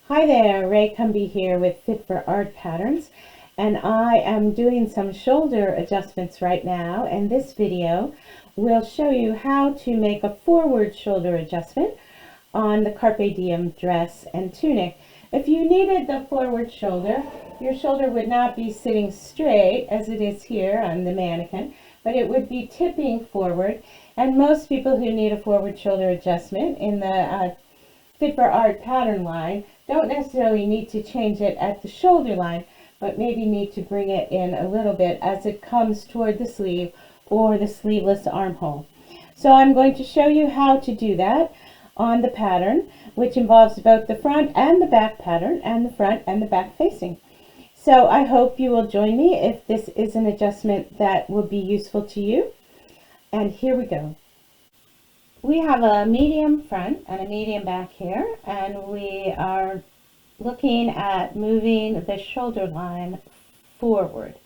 Hi there, Ray Cumby here with Fit for Art Patterns, and I am doing some shoulder adjustments right now, and this video will show you how to make a forward shoulder adjustment on the Carpe Diem dress and tunic. If you needed the forward shoulder, your shoulder would not be sitting straight as it is here on the mannequin, but it would be tipping forward, and most people who need a forward shoulder adjustment in the Fit for Art pattern line don't necessarily need to change it at the shoulder line, but maybe need to bring it in a little bit as it comes toward the sleeve or the sleeveless armhole. So I'm going to show you how to do that on the pattern, which involves both the front and the back pattern and the front and the back facing. So I hope you will join me if this is an adjustment that will be useful to you. And here we go. We have a medium front and a medium back here, and we are looking at moving the shoulder line forward.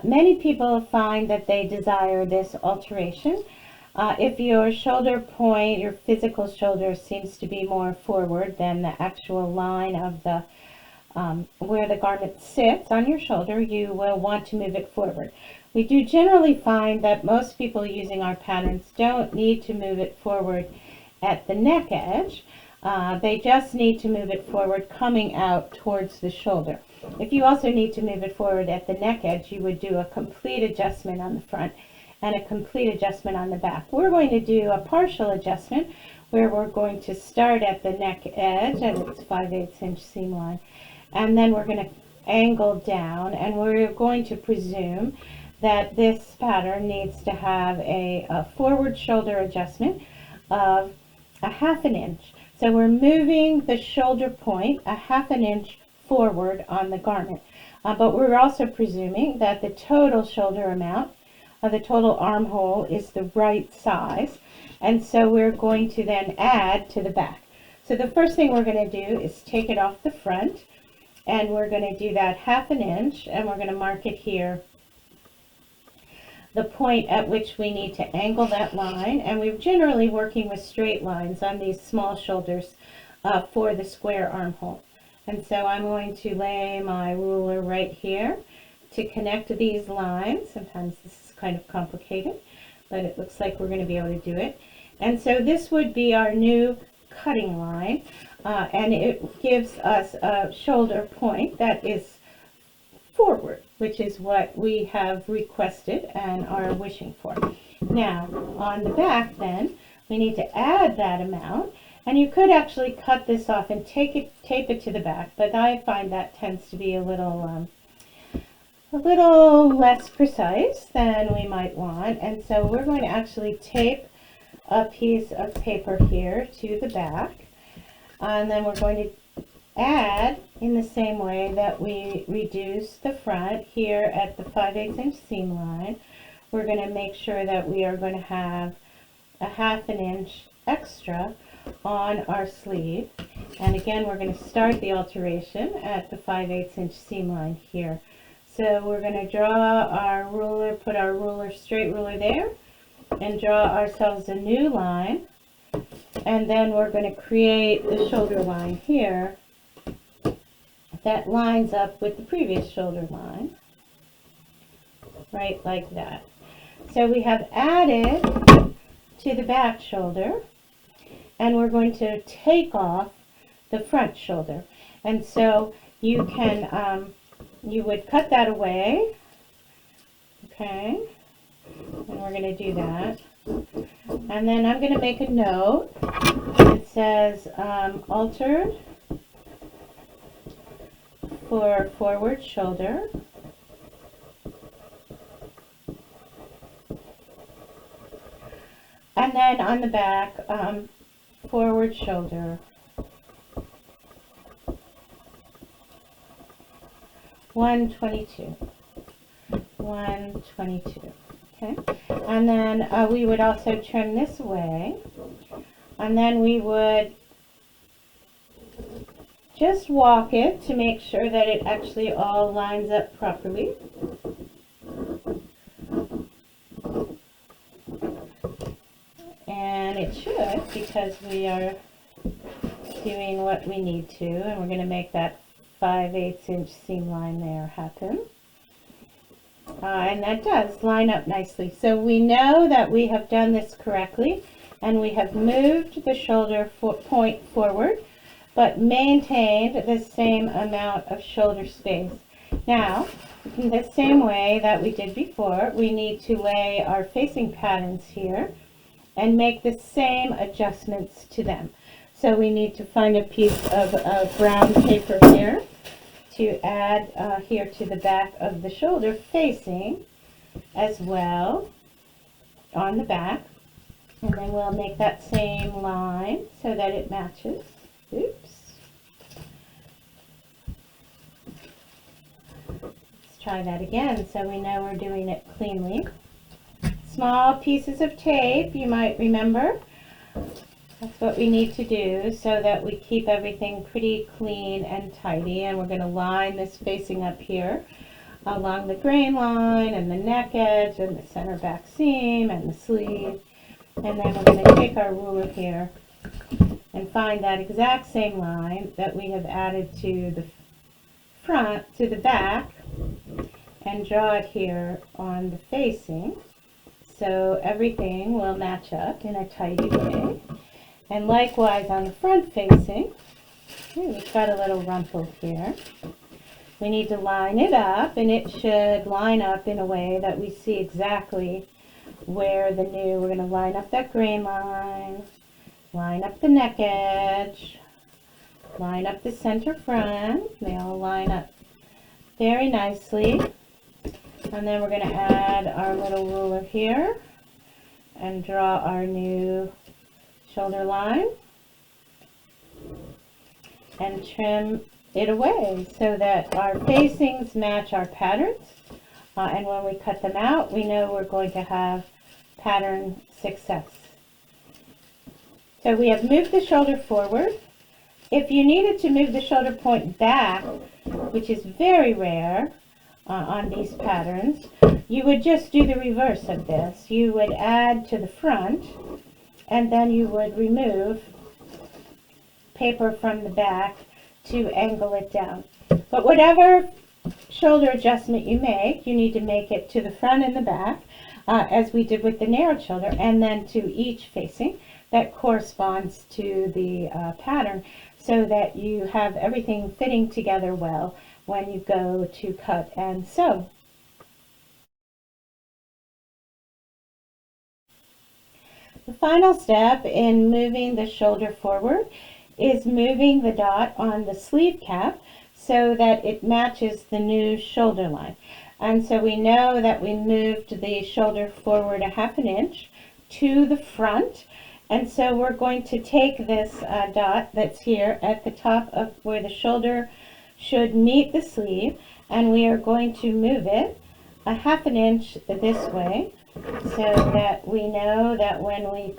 Many people find that they desire this alteration. If your shoulder point, your physical shoulder seems to be more forward than the actual line of the where the garment sits on your shoulder, you will want to move it forward. We do generally find that most people using our patterns don't need to move it forward at the neck edge. They just need to move it forward coming out towards the shoulder. If you also need to move it forward at the neck edge, you would do a complete adjustment on the front and a complete adjustment on the back. We're going to do a partial adjustment where we're going to start at the neck edge at its 5/8 inch seam line, and then we're going to angle down, and we're going to presume that this pattern needs to have a forward shoulder adjustment of 1/2 inch. So we're moving the shoulder point 1/2 inch forward on the garment, but we're also presuming that the total shoulder amount of the total armhole is the right size, and so we're going to then add to the back. So the first thing we're going to do is take it off the front, and we're going to do that 1/2 inch, and we're going to mark it here, the point at which we need to angle that line. And we're generally working with straight lines on these small shoulders for the square armhole. And so I'm going to lay my ruler right here to connect these lines. Sometimes this is kind of complicated, but it looks like we're going to be able to do it. And so this would be our new cutting line, and it gives us a shoulder point that is forward, which is what we have requested and are wishing for. Now, on the back then, we need to add that amount, and you could actually cut this off and tape it to the back, but I find that tends to be a little less precise than we might want, and so we're going to actually tape a piece of paper here to the back, and then we're going to add in the same way that we reduce the front here at the 5/8 inch seam line. We're going to make sure that we are going to have 1/2 inch extra on our sleeve, and again we're going to start the alteration at the 5/8 inch seam line here. So we're going to draw our ruler, put our ruler, straight ruler there, and draw ourselves a new line, and then we're going to create the shoulder line here that lines up with the previous shoulder line, right like that. So we have added to the back shoulder, and we're going to take off the front shoulder. And so you can, you would cut that away, okay, and we're going to do that. And then I'm going to make a note. It says altered for forward shoulder. And then on the back, forward shoulder 122. 122. Okay. And then we would also trim this away, and then we would just walk it to make sure that it actually all lines up properly. And it should, because we are doing what we need to, and we're going to make that 5/8 inch seam line there happen. And that does line up nicely. So we know that we have done this correctly, and we have moved the shoulder point forward, but maintained the same amount of shoulder space. Now, in the same way that we did before, we need to lay our facing patterns here and make the same adjustments to them. So we need to find a piece of brown paper here to add here to the back of the shoulder facing as well on the back. And then we'll make that same line so that it matches. Oops. Let's try that again so we know we're doing it cleanly. Small pieces of tape, you might remember. That's what we need to do so that we keep everything pretty clean and tidy. And we're going to line this facing up here along the grain line and the neck edge and the center back seam and the sleeve. And then we're going to take our ruler here and find that exact same line that we have added to the front, to the back, and draw it here on the facing. So everything will match up in a tidy way. And likewise on the front facing, we've got a little rumple here. We need to line it up, and it should line up in a way that we see exactly where we're going to line up that grain line, line up the neck edge, line up the center front. They all line up very nicely. And then we're going to add our little ruler here and draw our new shoulder line and trim it away so that our facings match our patterns. And when we cut them out, we know we're going to have pattern success. So we have moved the shoulder forward. If you needed to move the shoulder point back, which is very rare on these patterns, you would just do the reverse of this. You would add to the front, and then you would remove paper from the back to angle it down. But whatever shoulder adjustment you make, you need to make it to the front and the back, as we did with the narrowed shoulder, and then to each facing that corresponds to the pattern, so that you have everything fitting together well when you go to cut and sew. The final step in moving the shoulder forward is moving the dot on the sleeve cap so that it matches the new shoulder line. And so we know that we moved the shoulder forward 1/2 inch to the front. And so we're going to take this dot that's here at the top of where the shoulder should meet the sleeve, and we are going to move it 1/2 inch this way, so that we know that when we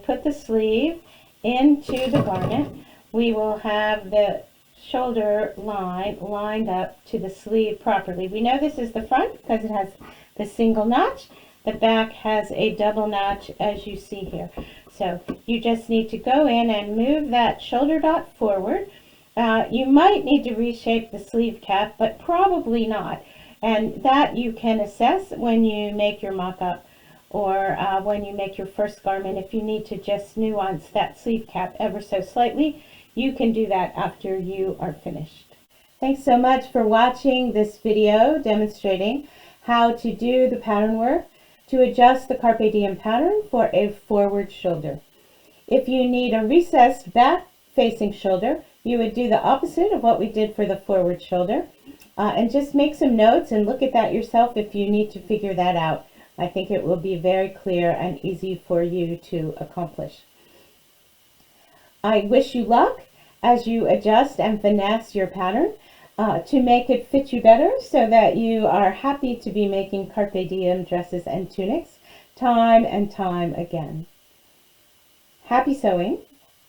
put the sleeve into the garment, we will have the shoulder line lined up to the sleeve properly. We know this is the front because it has the single notch. The back has a double notch, as you see here. So you just need to go in and move that shoulder dot forward. You might need to reshape the sleeve cap, but probably not. And that you can assess when you make your mock-up, or when you make your first garment. If you need to just nuance that sleeve cap ever so slightly, you can do that after you are finished. Thanks so much for watching this video demonstrating how to do the pattern work to adjust the Carpe Diem pattern for a forward shoulder. If you need a recessed back facing shoulder, you would do the opposite of what we did for the forward shoulder. And just make some notes and look at that yourself if you need to figure that out. I think it will be very clear and easy for you to accomplish. I wish you luck as you adjust and finesse your pattern to make it fit you better, so that you are happy to be making Carpe Diem dresses and tunics time and time again. Happy sewing,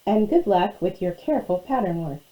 and good luck with your careful pattern work.